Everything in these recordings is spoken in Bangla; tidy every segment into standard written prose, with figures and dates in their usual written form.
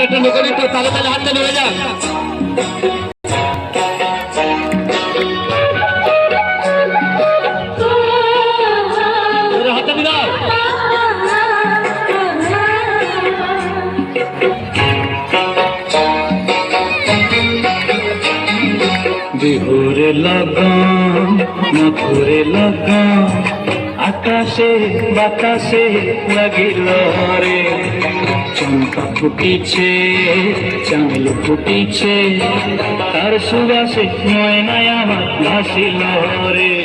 একটা নতুন একটু তালে তালে হাত তালে হয়ে যাক। বিহুরে লগন মধুরে লগন আকাশে বাতাসে লাগিল রে, চম্পা ফুটিছে চামেল ফুটিছে, তার সুবাসে ময়নায় আমার ভাসিল রে।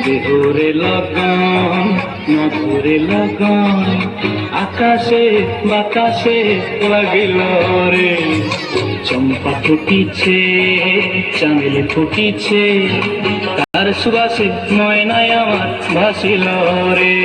বিহুরে লগন মধুরে লগন আকাশে বাতাসে লাগিল রে, চম্পা ফুটিছে চামেলি ফুটিছে, তার সুবাসে ময়নায় আমার ভাসিল রে।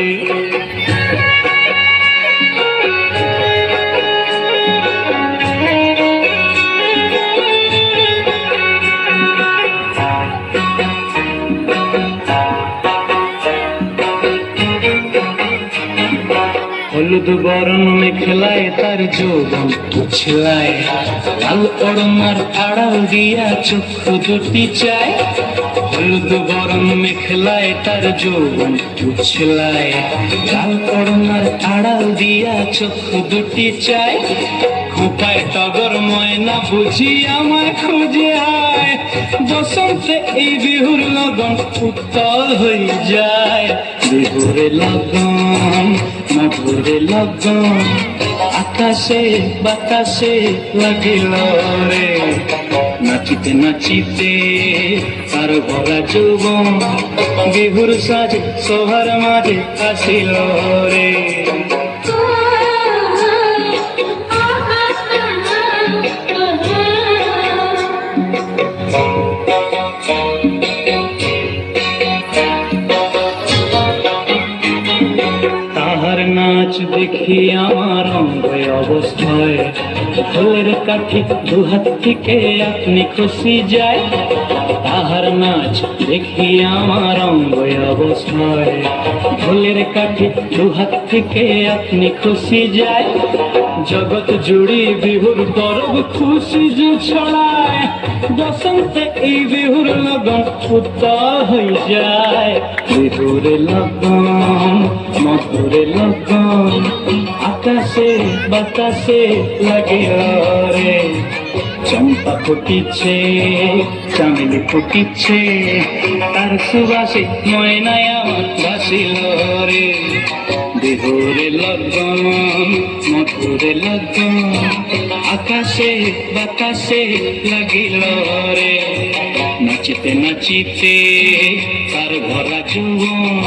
হলুদ বরণ মেখলায় তার যৌবন উছলায়, লাল ওড়নার আড়াল দিয়া চক্ষু দুটি চায়। হলুদ বরণ মেখলায় তার যৌবন উছলায়, লাল ওড়নার আড়াল দিয়া চক্ষু দুটি চায়। খোপায় টগর ময়না বুঝি আমায় খুঁজে আয়, বসন্তে এই বিহুর লগন উত্তল হয়ে যায়। বিহুরে লগন মধুরে লগন আকাশে বাতাসে লাগিল রে, নাচিতে নাচিতে তার ভরা যৌবন বিহুর সাজে সবার মাঝে আসিল রে। তাহার নাচ দেখি আমার অঙ্গ অবস্থায়, ঢোলের কাঠি দুহাত থেকে আপনি খুশি যায়। তাহার নাচ দেখি আমার অঙ্গ অবস্থায়, ঢোলের কাঠি দুহাত থেকে আপনি খুশি যায়। জগৎ জুড়ি বিহুর পরব খুশি যে ছড়ায়, বসন্তে এই বিহুর লগন উত্তল হয়ে যায়। বিহুরে লগন মধুরে লগন আকাশে বাতাসে লাগিল রে, চম্পা ফুটিছে চামেলি ফুটিছে, তার সুবাসে ময়নায় আমার ভাসিল রে। বিহুরে লগন মধুরে লগন আকাশে বাতাসে লাগিল রে, নাচিতে নাচিতে তার ভরা যৌবন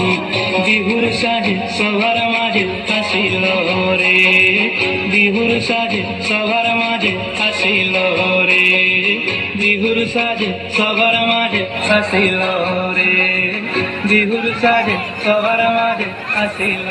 বিহুর সাজে সবার মাঝে আসিল রে। বিহুর সাজে সবার মাঝে আসিল রে, বিহুর সাজে সবার মাঝে আসিল রে, বিহুর সাজে সবার মাঝে আসিল।